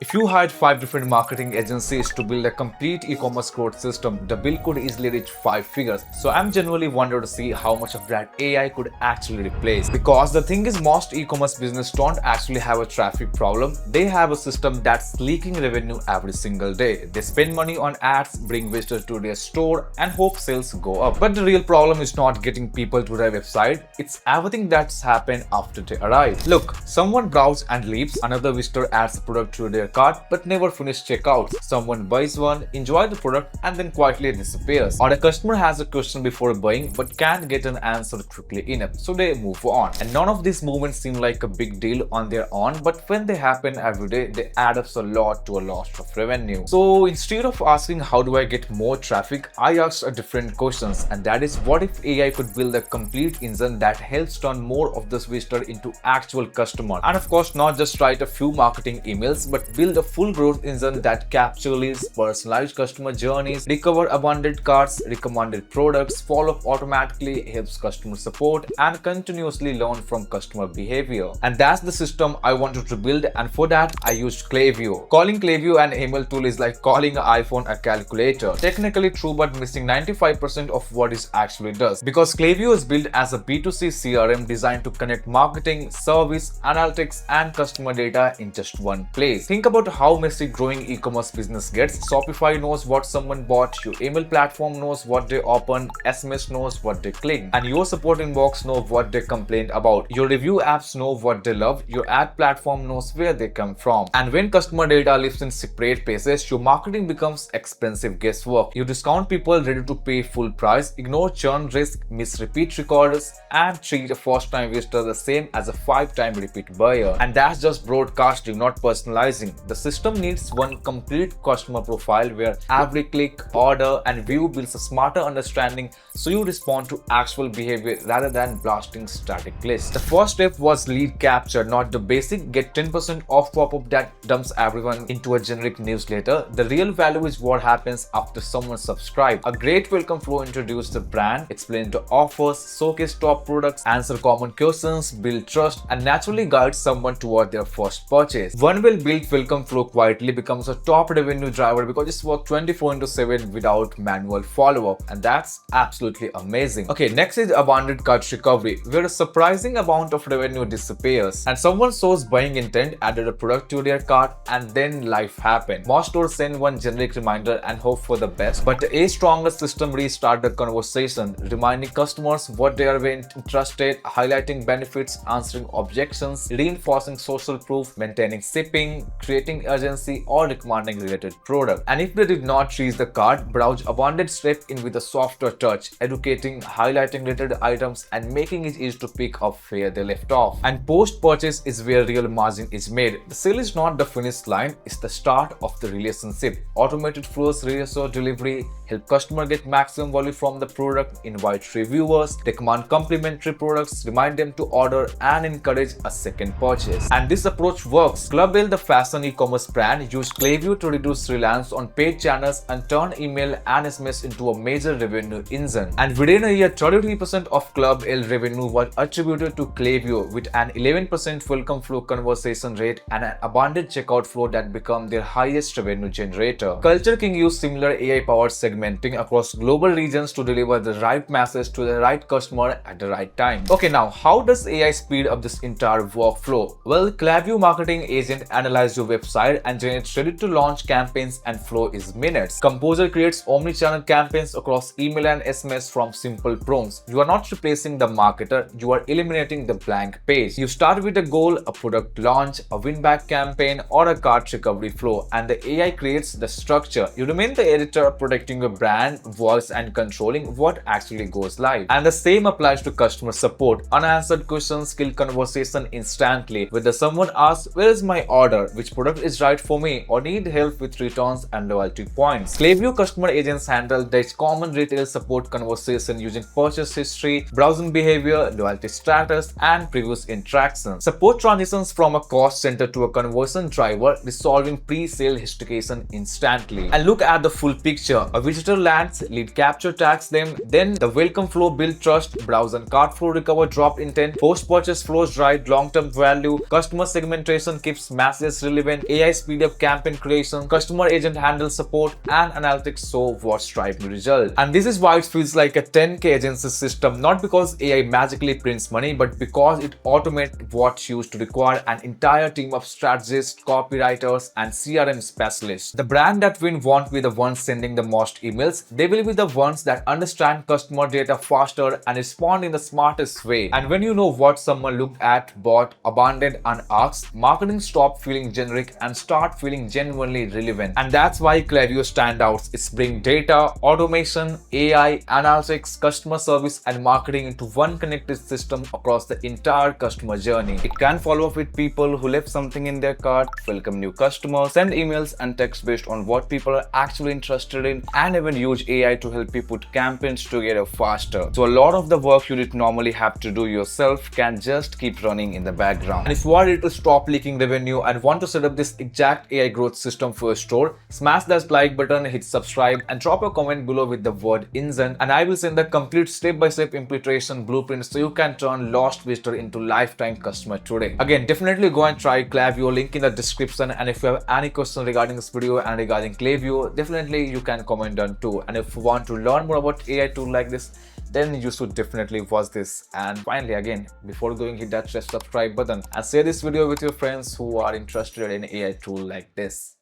If you hired 5 different marketing agencies to build a complete e-commerce growth system, the bill could easily reach 5 figures. So I'm genuinely wondering to see how much of that AI could actually replace. Because the thing is, most e-commerce business don't actually have a traffic problem. They have a system that's leaking revenue every single day. They spend money on ads, bring visitors to their store, and hope sales go up. But the real problem is not getting people to their website. It's everything that's happened after they arrive. Look, someone browses and leaves. Another visitor adds a product to their cart but never finish checkout. Someone buys one, enjoys the product, and then quietly disappears. Or a customer has a question before buying but can't get an answer quickly enough, so they move on. And none of these movements seem like a big deal on their own, but when they happen every day, they add up a lot to a loss of revenue. So instead of asking how do I get more traffic, I asked a different questions, and that is, what if AI could build a complete engine that helps turn more of this visitor into actual customer? And of course, not just write a few marketing emails, but build a full growth engine that captures personalized customer journeys, recover abandoned carts, recommended products, follow up automatically, helps customer support, and continuously learn from customer behavior. And that's the system I wanted to build, and for that I used Klaviyo. Calling Klaviyo an email tool is like calling an iPhone a calculator. Technically true, but missing 95% of what it actually does. Because Klaviyo is built as a B2C CRM designed to connect marketing, service, analytics, and customer data in just one place. Think about how messy growing e-commerce business gets. Shopify knows what someone bought, your email platform knows what they opened, SMS knows what they clicked, and your support inbox knows what they complained about. Your review apps know what they love, your ad platform knows where they come from. And when customer data lives in separate places, your marketing becomes expensive guesswork. You discount people ready to pay full price, ignore churn risk, miss repeat recorders, and treat a first-time visitor the same as a 5-time repeat buyer. And that's just broadcasting, not personalizing. The system needs one complete customer profile where every click, order, and view builds a smarter understanding, so you respond to actual behavior rather than blasting static lists. The first step was lead capture, not the basic get 10% off pop-up that dumps everyone into a generic newsletter. The real value is what happens after someone subscribes. A great welcome flow introduces the brand, explain the offers, showcase top products, answer common questions, build trust, and naturally guide someone toward their first purchase. One well-built welcome flow quietly becomes a top revenue driver because it's worked 24/7 without manual follow-up, and that's absolutely amazing. Okay, next is abandoned cart recovery, where a surprising amount of revenue disappears, and someone shows buying intent, added a product to their cart, and then life happened. Most stores send one generic reminder and hope for the best, but a stronger system restarts the conversation, reminding customers what they are interested, highlighting benefits, answering objections, reinforcing social proof, maintaining shipping, creating urgency, or recommending related product. And if they did not reach the cart, browse abandoned step in with a softer touch, educating, highlighting related items, and making it easy to pick up where they left off. And post-purchase is where real margin is made. The sale is not the finish line, it's the start of the relationship. Automated flows reassure delivery, help customer get maximum value from the product, invite reviewers, recommend complementary products, remind them to order, and encourage a second purchase. And this approach works. Klaviyo, the fashion e-commerce brand, used Klaviyo to reduce reliance on paid channels and turn email and SMS into a major revenue engine. And within a year, 33% of Klaviyo revenue was attributed to Klaviyo, with an 11% welcome flow conversation rate and an abundant checkout flow that became their highest revenue generator. Culture King used similar AI-powered segmenting across global regions to deliver the right message to the right customer at the right time. Okay, now how does AI speed up this entire workflow? Well, Klaviyo Marketing Agent analyzes your website and generates ready-to-launch campaigns, and flow is minutes. Composer creates omni-channel campaigns across email and SMS from simple prompts. You are not replacing the marketer, you are eliminating the blank page. You start with a goal, a product launch, a win-back campaign, or a cart recovery flow, and the AI creates the structure. You remain the editor, protecting your brand voice and controlling what actually goes live. And the same applies to customer support. Unanswered questions kill conversation instantly. Whether someone asks, "Where is my order? Which product is right for me?" or need help with returns and loyalty points. Klaviyo customer agents handle this common retail support conversation using purchase history, browsing behavior, loyalty status, and previous interactions. Support transitions from a cost center to a conversion driver, resolving pre-sale hesitation instantly. And look at the full picture. A visitor lands, lead capture tags them, then the welcome flow build trust, browse and cart flow recover drop intent, post-purchase flows drive long-term value, customer segmentation keeps messages relevant, event, AI speed up campaign creation, customer agent handles support, and analytics show what's driving result. And this is why it feels like a 10K agency system, not because AI magically prints money, but because it automates what used to require an entire team of strategists, copywriters, and CRM specialists. The brand that win won't be the ones sending the most emails, they will be the ones that understand customer data faster and respond in the smartest way. And when you know what someone looked at, bought, abandoned, and asked, marketing stop feeling generic and start feeling genuinely relevant. And that's why Klaviyo standouts. It's bring data, automation, AI, analytics, customer service, and marketing into one connected system across the entire customer journey. It can follow up with people who left something in their cart, welcome new customers, send emails and text based on what people are actually interested in, and even use AI to help you put campaigns together faster. So a lot of the work you did normally have to do yourself can just keep running in the background. And if you are ready to stop leaking revenue and want to set up this exact AI growth system for your store, smash that like button, hit subscribe, and drop a comment below with the word "Inzen," and I will send the complete step-by-step implementation blueprint so you can turn lost visitor into lifetime customer today. Again, definitely go and try Klaviyo, link in the description. And if you have any question regarding this video and regarding Klaviyo, definitely you can comment down too. And if you want to learn more about AI tool like this, then you should definitely watch this. And finally, again, before going, hit that subscribe button and share this video with your friends who are interested in AI tool like this.